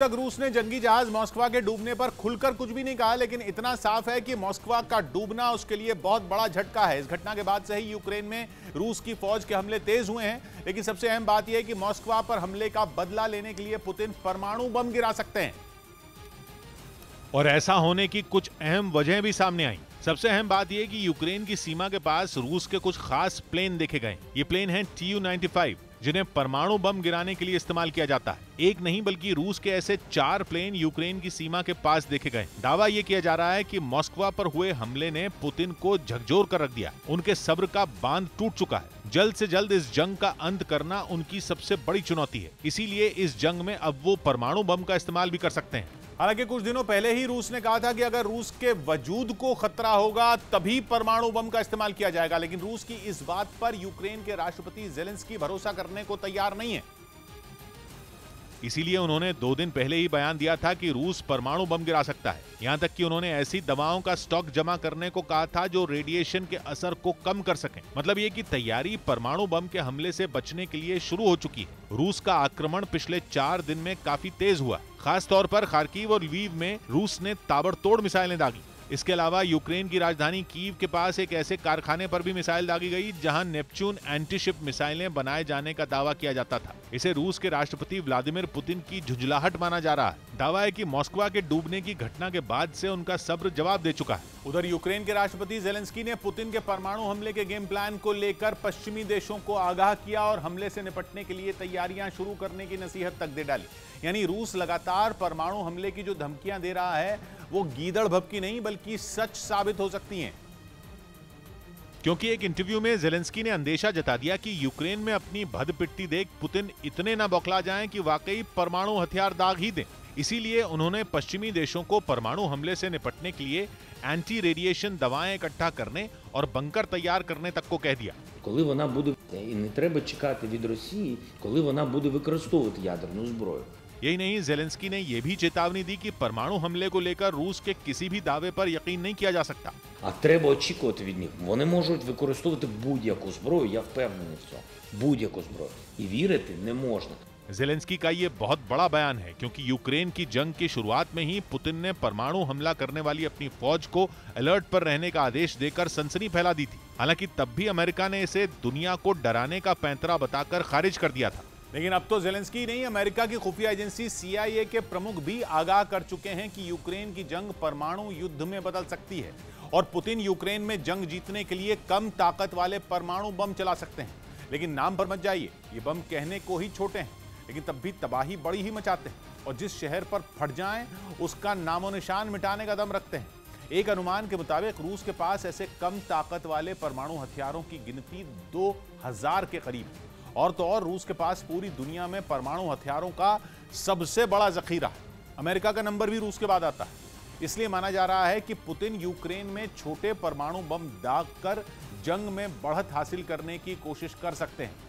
तक रूस ने जंगी जहाज मॉस्कवा के डूबने पर खुलकर कुछ भी नहीं कहा, लेकिन इतना साफ है कि मॉस्कवा का डूबना उसके लिए बहुत बड़ा झटका है। इस घटना के बाद से ही यूक्रेन में रूस की फौज के हमले तेज हुए हैं, लेकिन सबसे अहम बात यह है कि मॉस्कवा पर हमले का बदला लेने के लिए पुतिन परमाणु बम गिरा सकते हैं। और ऐसा होने की कुछ अहम वजहें भी सामने आई। सबसे अहम बात यह कि यूक्रेन की सीमा के पास रूस के कुछ खास प्लेन देखे गए। ये प्लेन हैं Tu-95, जिन्हें परमाणु बम गिराने के लिए इस्तेमाल किया जाता है। एक नहीं बल्कि रूस के ऐसे 4 प्लेन यूक्रेन की सीमा के पास देखे गए। दावा यह किया जा रहा है कि मॉस्कवा पर हुए हमले ने पुतिन को झकझोर कर रख दिया। उनके सब्र का बांध टूट चुका है। जल्द से जल्द इस जंग का अंत करना उनकी सबसे बड़ी चुनौती है। इसीलिए इस जंग में अब वो परमाणु बम का इस्तेमाल भी कर सकते हैं। हालांकि कुछ दिनों पहले ही रूस ने कहा था कि अगर रूस के वजूद को खतरा होगा तभी परमाणु बम का इस्तेमाल किया जाएगा, लेकिन रूस की इस बात पर यूक्रेन के राष्ट्रपति ज़ेलेंस्की भरोसा करने को तैयार नहीं है। इसीलिए उन्होंने 2 दिन पहले ही बयान दिया था कि रूस परमाणु बम गिरा सकता है। यहां तक कि उन्होंने ऐसी दवाओं का स्टॉक जमा करने को कहा था जो रेडिएशन के असर को कम कर सकें। मतलब ये कि तैयारी परमाणु बम के हमले से बचने के लिए शुरू हो चुकी है। रूस का आक्रमण पिछले 4 दिन में काफी तेज हुआ। खास तौर पर खार्किव और लवीव में रूस ने ताबड़तोड़ मिसाइलें दागी। इसके अलावा यूक्रेन की राजधानी कीव के पास एक ऐसे कारखाने पर भी मिसाइल दागी गई जहां नेपच्यून एंटीशिप मिसाइलें बनाए जाने का दावा किया जाता था। इसे रूस के राष्ट्रपति व्लादिमीर पुतिन की झुंझलाहट माना जा रहा है। दावा है कि मॉस्कवा के डूबने की घटना के बाद से उनका सब्र जवाब दे चुका है। उधर यूक्रेन के राष्ट्रपति ज़ेलेंस्की ने पुतिन के परमाणु हमले के गेम प्लान को लेकर पश्चिमी देशों को आगाह किया और हमले से निपटने के लिए तैयारियां शुरू करने की नसीहत तक दे डाली। यानी रूस लगातार परमाणु हमले की जो धमकियां दे रहा है वो गीदड़ भभकी नहीं बल्कि सच साबित हो सकती हैं। क्योंकि एक इंटरव्यू में ज़ेलेंस्की ने अंदेशा जता दिया कि यूक्रेन में अपनी भदपिट्टी देख पुतिन इतने न बौखला जाएं कि वाकई परमाणु हथियार दाग ही दें। इसीलिए उन्होंने पश्चिमी देशों को परमाणु हमले से निपटने के लिए एंटी रेडिएशन दवाएं इकट्ठा करने और बंकर तैयार करने तक को कह दिया। Коли вона буде, і не треба чекати від Росії, коли вона буде використовувати ядерну зброю. यही नहीं, ज़ेलेंस्की ने यह भी चेतावनी दी कि परमाणु हमले को लेकर रूस के किसी भी दावे पर यकीन नहीं किया जा सकता। А треба очікувати від них. Вони можуть використовувати будь-яку зброю, я впевнений в цьому. Будь-яку зброю. І вірити не можна. ज़ेलेंस्की का ये बहुत बड़ा बयान है क्योंकि यूक्रेन की जंग की शुरुआत में ही पुतिन ने परमाणु हमला करने वाली अपनी फौज को अलर्ट पर रहने का आदेश देकर सनसनी फैला दी थी। हालांकि तब भी अमेरिका ने इसे दुनिया को डराने का पैंतरा बताकर खारिज कर दिया था। लेकिन अब तो ज़ेलेंस्की नहीं, अमेरिका की खुफिया एजेंसी CIA के प्रमुख भी आगाह कर चुके हैं कि यूक्रेन की जंग परमाणु युद्ध में बदल सकती है और पुतिन यूक्रेन में जंग जीतने के लिए कम ताकत वाले परमाणु बम चला सकते हैं। लेकिन नाम पर मत जाइए, ये बम कहने को ही छोटे हैं लेकिन तब भी तबाही बड़ी ही मचाते हैं और जिस शहर पर फट जाएं उसका नामो निशान मिटाने का दम रखते हैं। एक अनुमान के मुताबिक रूस के पास ऐसे कम ताकत वाले परमाणु हथियारों की गिनती 2000 के करीब। और तो और रूस के पास पूरी दुनिया में परमाणु हथियारों का सबसे बड़ा जखीरा है। अमेरिका का नंबर भी रूस के बाद आता है। इसलिए माना जा रहा है कि पुतिन यूक्रेन में छोटे परमाणु बम दाग कर जंग में बढ़त हासिल करने की कोशिश कर सकते हैं।